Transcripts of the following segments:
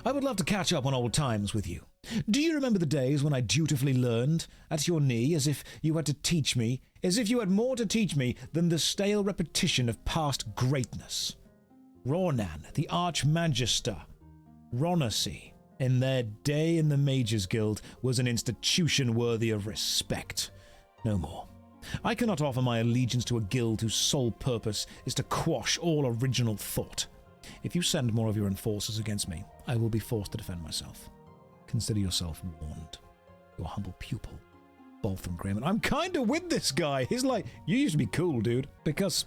I would love to catch up on old times with you. Do you remember the days when I dutifully learned at your knee as if you had to teach me, as if you had more to teach me than the stale repetition of past greatness? Ronan, the archmagister, Ronacy, in their day in the Mages Guild, was an institution worthy of respect. No more. I cannot offer my allegiance to a guild whose sole purpose is to quash all original thought. If you send more of your enforcers against me, I will be forced to defend myself. Consider yourself warned. Your humble pupil, Baltham Graham. I'm kinda with this guy. He's like, you used to be cool, dude. Because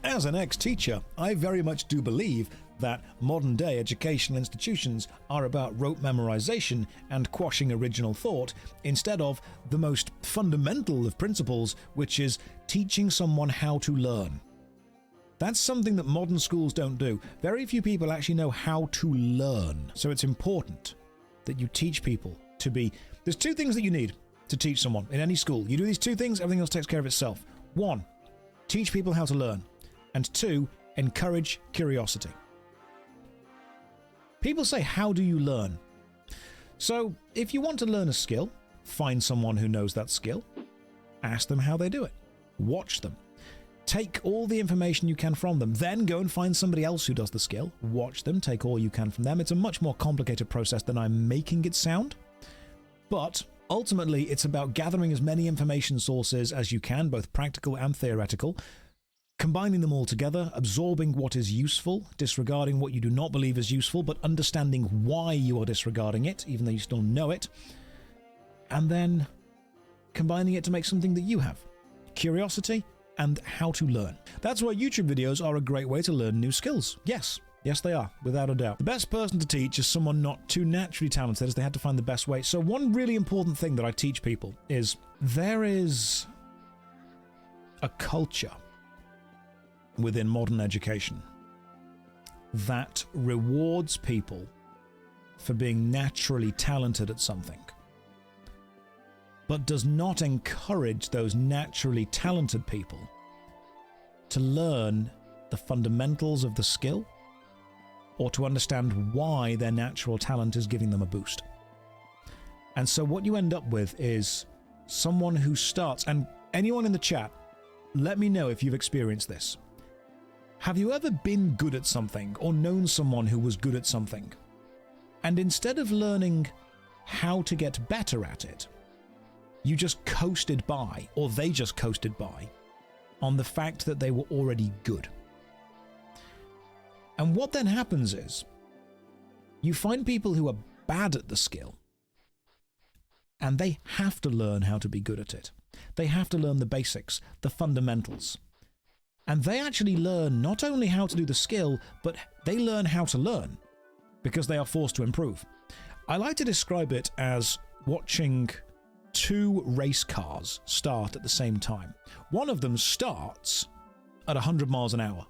as an ex-teacher, I very much do believe that modern-day educational institutions are about rote memorization and quashing original thought instead of the most fundamental of principles, which is teaching someone how to learn. That's something that modern schools don't do. Very few people actually know how to learn. So it's important that you teach people to be... There's two things that you need to teach someone in any school. You do these two things, everything else takes care of itself. One, teach people how to learn. And two, encourage curiosity. People say, how do you learn? So if you want to learn a skill, find someone who knows that skill. Ask them how they do it. Watch them. Take all the information you can from them, then go and find somebody else who does the skill. Watch them, take all you can from them. It's a much more complicated process than I'm making it sound. But ultimately, it's about gathering as many information sources as you can, both practical and theoretical, combining them all together, absorbing what is useful, disregarding what you do not believe is useful, but understanding why you are disregarding it, even though you still know it, and then combining it to make something that you have. Curiosity and how to learn. That's why YouTube videos are a great way to learn new skills. Yes, they are, without a doubt. The best person to teach is someone not too naturally talented, as they had to find the best way. So one really important thing that I teach people is there is a culture within modern education that rewards people for being naturally talented at something, but does not encourage those naturally talented people to learn the fundamentals of the skill or to understand why their natural talent is giving them a boost. And so what you end up with is someone who starts, and anyone in the chat, let me know if you've experienced this. Have you ever been good at something or known someone who was good at something, and instead of learning how to get better at it, you just coasted by, or they just coasted by, on the fact that they were already good? And what then happens is, you find people who are bad at the skill, and they have to learn how to be good at it. They have to learn the basics, the fundamentals. And they actually learn not only how to do the skill, but they learn how to learn, because they are forced to improve. I like to describe it as watching two race cars start at the same time. One of them starts at 100 miles an hour,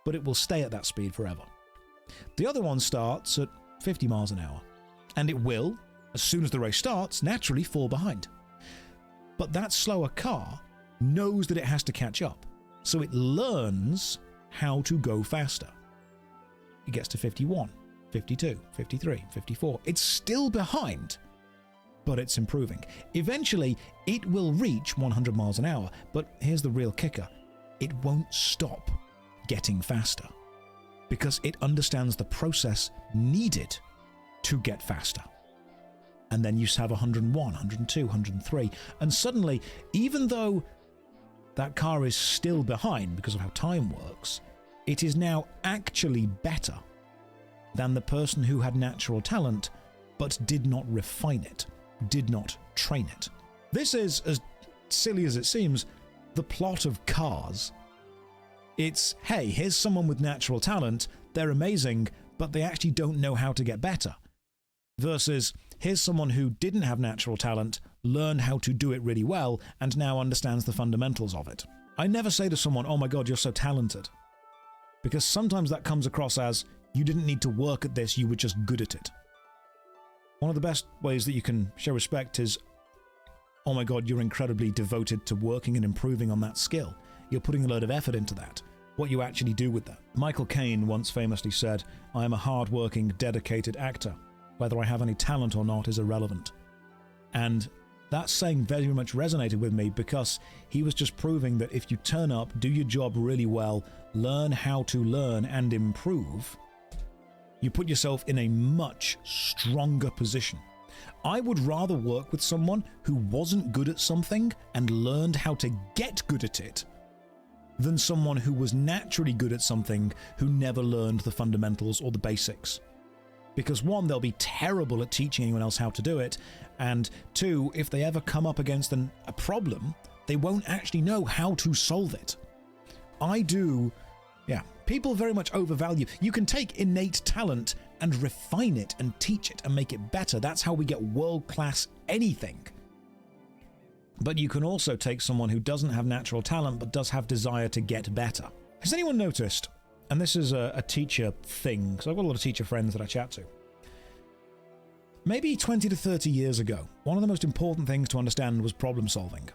but it will stay at that speed forever. The other one starts at 50 miles an hour, and it will, as soon as the race starts, naturally fall behind. But that slower car knows that it has to catch up, so it learns how to go faster. It gets to 51, 52, 53, 54. It's still behind, but it's improving. Eventually, it will reach 100 miles an hour, but here's the real kicker. It won't stop getting faster, because it understands the process needed to get faster. And then you have 101, 102, 103, and suddenly, even though that car is still behind because of how time works, it is now actually better than the person who had natural talent but did not refine it, did not train it. This is, as silly as it seems, the plot of Cars. It's, hey, here's someone with natural talent, they're amazing, but they actually don't know how to get better. Versus, here's someone who didn't have natural talent, learned how to do it really well, and now understands the fundamentals of it. I never say to someone, oh my god, you're so talented. Because sometimes that comes across as, you didn't need to work at this, you were just good at it. One of the best ways that you can show respect is, oh my god, you're incredibly devoted to working and improving on that skill. You're putting a load of effort into that. what you actually do with that. Michael Caine once famously said, "I am a hard-working, dedicated actor. Whether I have any talent or not is irrelevant." And that saying very much resonated with me, because he was just proving that if you turn up, do your job really well, learn how to learn and improve, you put yourself in a much stronger position. I would rather work with someone who wasn't good at something and learned how to get good at it than someone who was naturally good at something who never learned the fundamentals or the basics. Because one, they'll be terrible at teaching anyone else how to do it, and two, if they ever come up against a problem, they won't actually know how to solve it. People very much overvalue. You can take innate talent and refine it and teach it and make it better. That's how we get world-class anything. But you can also take someone who doesn't have natural talent but does have desire to get better. Has anyone noticed, and this is a teacher thing, because I've got a lot of teacher friends that I chat to, maybe 20 to 30 years ago, one of the most important things to understand was problem solving.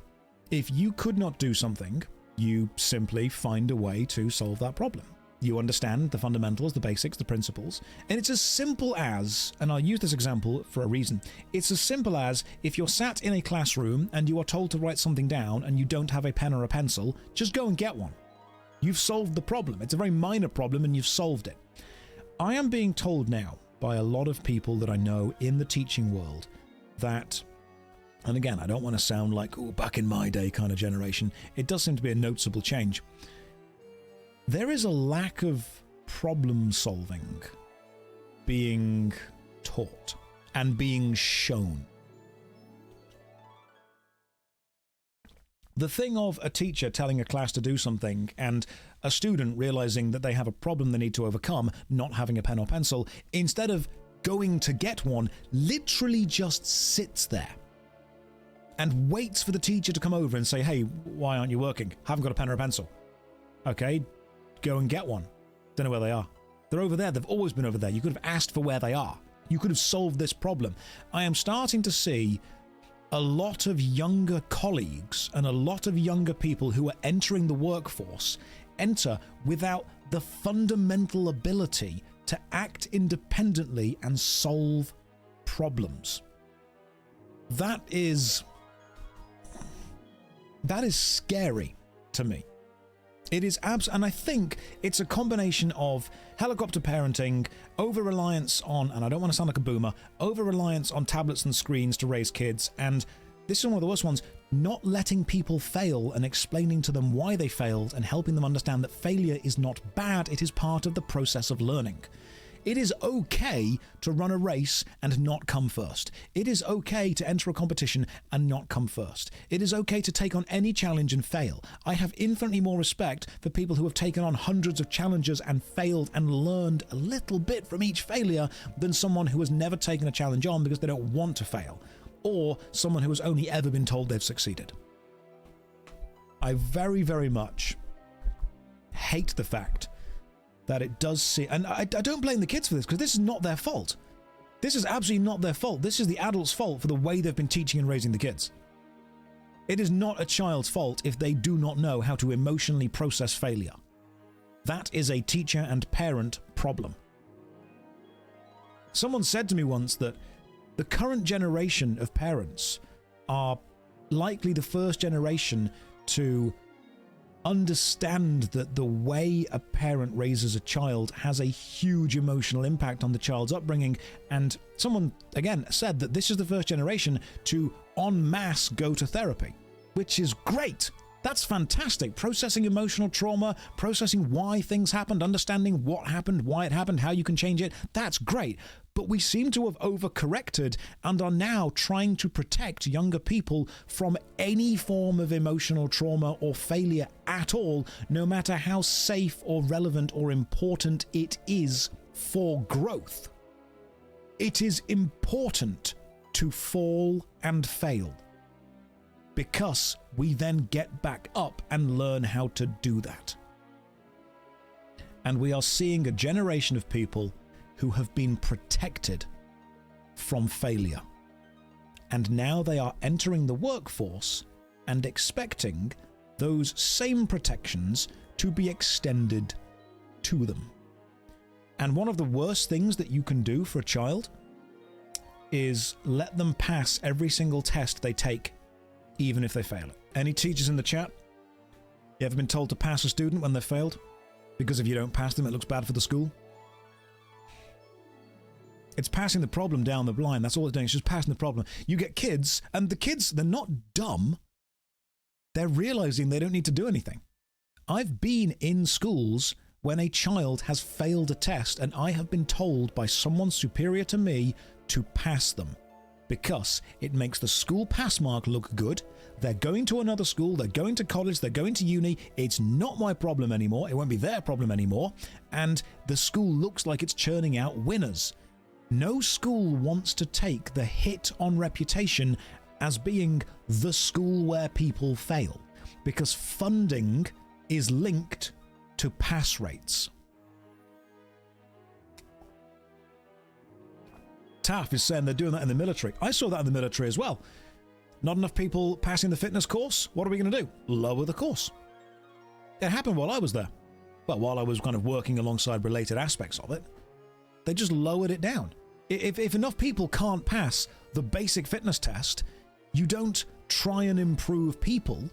If you could not do something, you simply find a way to solve that problem. You understand the fundamentals, the basics, the principles, and it's as simple as, and I'll use this example for a reason, it's as simple as if you're sat in a classroom and you are told to write something down and you don't have a pen or a pencil, just go and get one. You've solved the problem. It's a very minor problem and you've solved it. I am being told now by a lot of people that I know in the teaching world that, and again, I don't want to sound like, oh, back in my day kind of generation, it does seem to be a noticeable change. There is a lack of problem solving being taught and being shown. The thing of a teacher telling a class to do something and a student realizing that they have a problem they need to overcome, not having a pen or pencil, instead of going to get one, literally just sits there and waits for the teacher to come over and say, "Hey, why aren't you working? Haven't got a pen or a pencil." Okay, go and get one. Don't know where they are. They're over there. They've always been over there. You could have asked for where they are. You could have solved this problem. I am starting to see a lot of younger colleagues and a lot of younger people who are entering the workforce enter without the fundamental ability to act independently and solve problems. That is scary to me. It is and I think it's a combination of helicopter parenting, over-reliance on, and I don't want to sound like a boomer, over-reliance on tablets and screens to raise kids, and this is one of the worst ones, not letting people fail and explaining to them why they failed and helping them understand that failure is not bad, it is part of the process of learning. It is okay to run a race and not come first. It is okay to enter a competition and not come first. It is okay to take on any challenge and fail. I have infinitely more respect for people who have taken on hundreds of challenges and failed and learned a little bit from each failure than someone who has never taken a challenge on because they don't want to fail, or someone who has only ever been told they've succeeded. I very, very much hate the fact that it does see, and I don't blame the kids for this, because this is not their fault. This is absolutely not their fault. This is the adults' fault for the way they've been teaching and raising the kids. It is not a child's fault if they do not know how to emotionally process failure. That is a teacher and parent problem. Someone said to me once that the current generation of parents are likely the first generation to understand that the way a parent raises a child has a huge emotional impact on the child's upbringing, and someone again said that this is the first generation to en masse go to therapy, which is great. That's fantastic. Processing emotional trauma, processing why things happened, understanding what happened, why it happened, how you can change it, that's great. But we seem to have overcorrected and are now trying to protect younger people from any form of emotional trauma or failure at all, no matter how safe or relevant or important it is for growth. It is important to fall and fail, because we then get back up and learn how to do that. And we are seeing a generation of people who have been protected from failure. And now they are entering the workforce and expecting those same protections to be extended to them. And one of the worst things that you can do for a child is let them pass every single test they take, even if they fail it. Any teachers in the chat? You ever been told to pass a student when they failed? Because if you don't pass them, it looks bad for the school? It's passing the problem down the line. That's all it's doing. It's just passing the problem. You get kids, and the kids, they're not dumb. They're realizing they don't need to do anything. I've been in schools when a child has failed a test, and I have been told by someone superior to me to pass them because it makes the school pass mark look good. They're going to another school, they're going to college, they're going to uni. It's not my problem anymore. It won't be their problem anymore. And the school looks like it's churning out winners. No school wants to take the hit on reputation as being the school where people fail, because funding is linked to pass rates. Taff is saying they're doing that in the military. I saw that in the military as well. Not enough people passing the fitness course. What are we going to do? Lower the course. It happened while I was there. Well, while I was kind of working alongside related aspects of it. They just lowered it down. If enough people can't pass the basic fitness test, you don't try and improve people.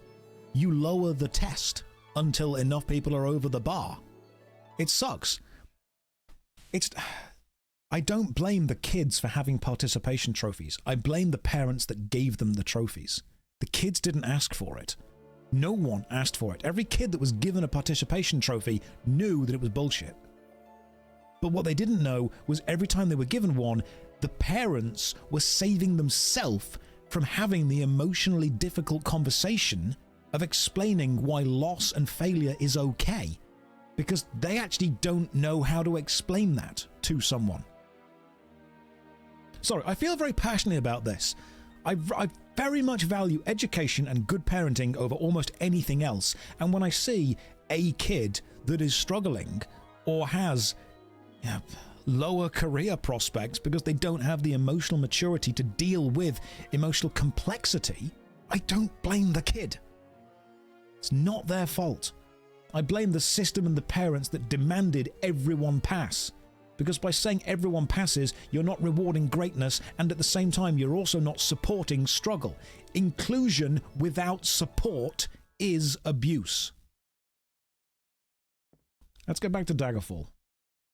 You lower the test until enough people are over the bar. It sucks. I don't blame the kids for having participation trophies. I blame the parents that gave them the trophies. The kids didn't ask for it. No one asked for it. Every kid that was given a participation trophy knew that it was bullshit. But what they didn't know was every time they were given one, the parents were saving themselves from having the emotionally difficult conversation of explaining why loss and failure is okay, because they actually don't know how to explain that to someone. Sorry, I feel very passionately about this. I very much value education and good parenting over almost anything else, and when I see a kid that is struggling or has lower career prospects because they don't have the emotional maturity to deal with emotional complexity, I don't blame the kid. It's not their fault. I blame the system and the parents that demanded everyone pass. Because by saying everyone passes, you're not rewarding greatness, and at the same time, you're also not supporting struggle. Inclusion without support is abuse. Let's get back to Daggerfall.